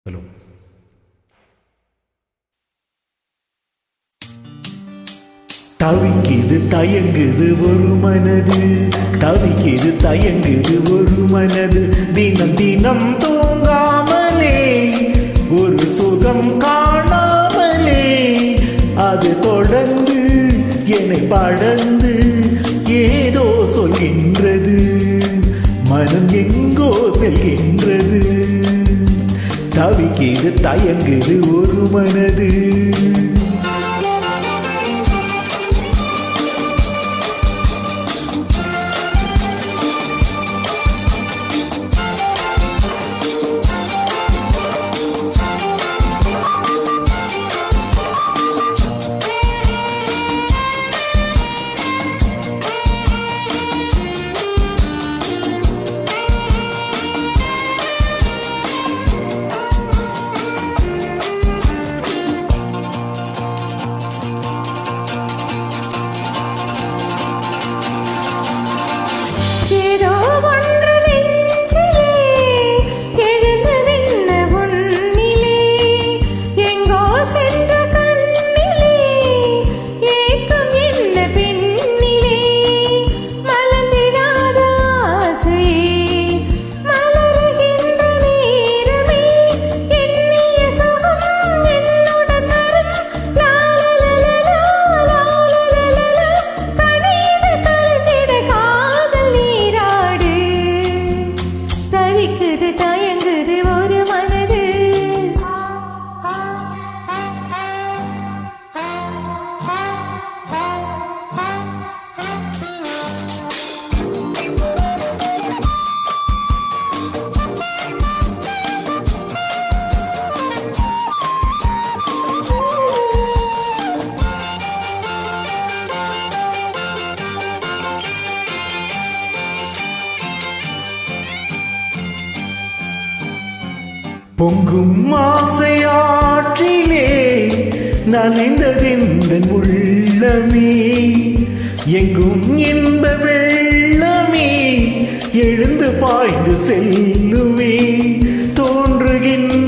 Hello. தவிக்குது தயங்குது ஒரு மனது, தவிக்குது தயங்குது ஒரு மனது, தினம் தினம் தூங்காமலே ஒரு சுகம் காணாமலே அது தொடர்ந்து என்னை படர்ந்து ஏதோ சொல்கின்றது, மனம் எங்கோ செல்கின்றது. தவிக்குது தயங்குது ஒரு மனது. தயங்குது ஒரு மனது. பொங்கும் ஆசையாற்றிலே நனைந்ததெந்த உள்ளமே, எங்கும் இன்ப வெள்ளமே எழுந்து பாய்ந்து செல்லுமே, தோன்றுகின்றதாகமே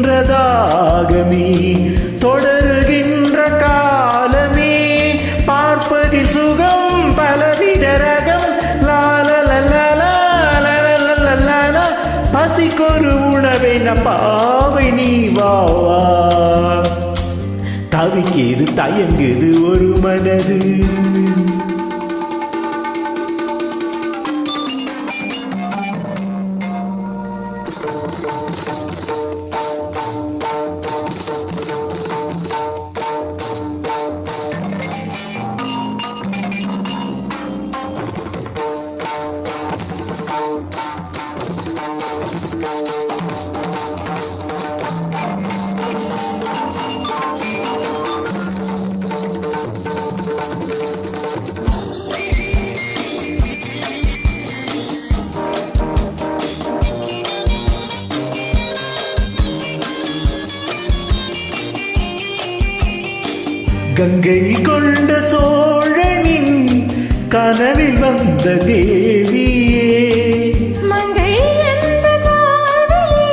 தொடருகின்ற காலமே, பார்ப்பதில் சுகம் பலவித ரகம், லாலலலலா பசிக்கொரு உணவை பாவை நீ வாவா. தவிக்குது தயங்குது ஒரு மனது. கங்கை கொண்ட சோழனின் கனவில் வந்த தேவியே, மங்கை என்ற காதலே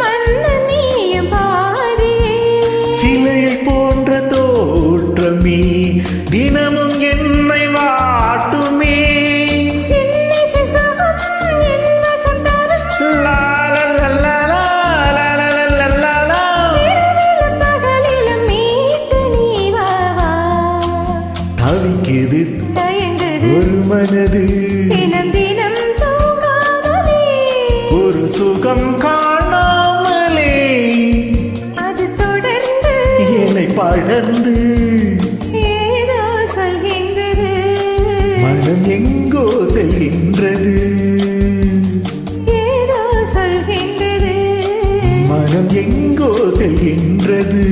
மன்னனியும் பாரியே, சிலையை போன்ற தோற்றமே தினமும் என்னை வாட்டுமே, தவிக்குது ஒரு மனது, தினம் தினம் தூங்காமலே ஒரு சுகம் காணாமலே அது தொடர்ந்து என்னை படர்ந்து ஏதோ சொல்கின்றது, மனம் எங்கோ செல்கின்றது, ஏதோ சொல்கின்றது, மனம் எங்கோ செல்கின்றது.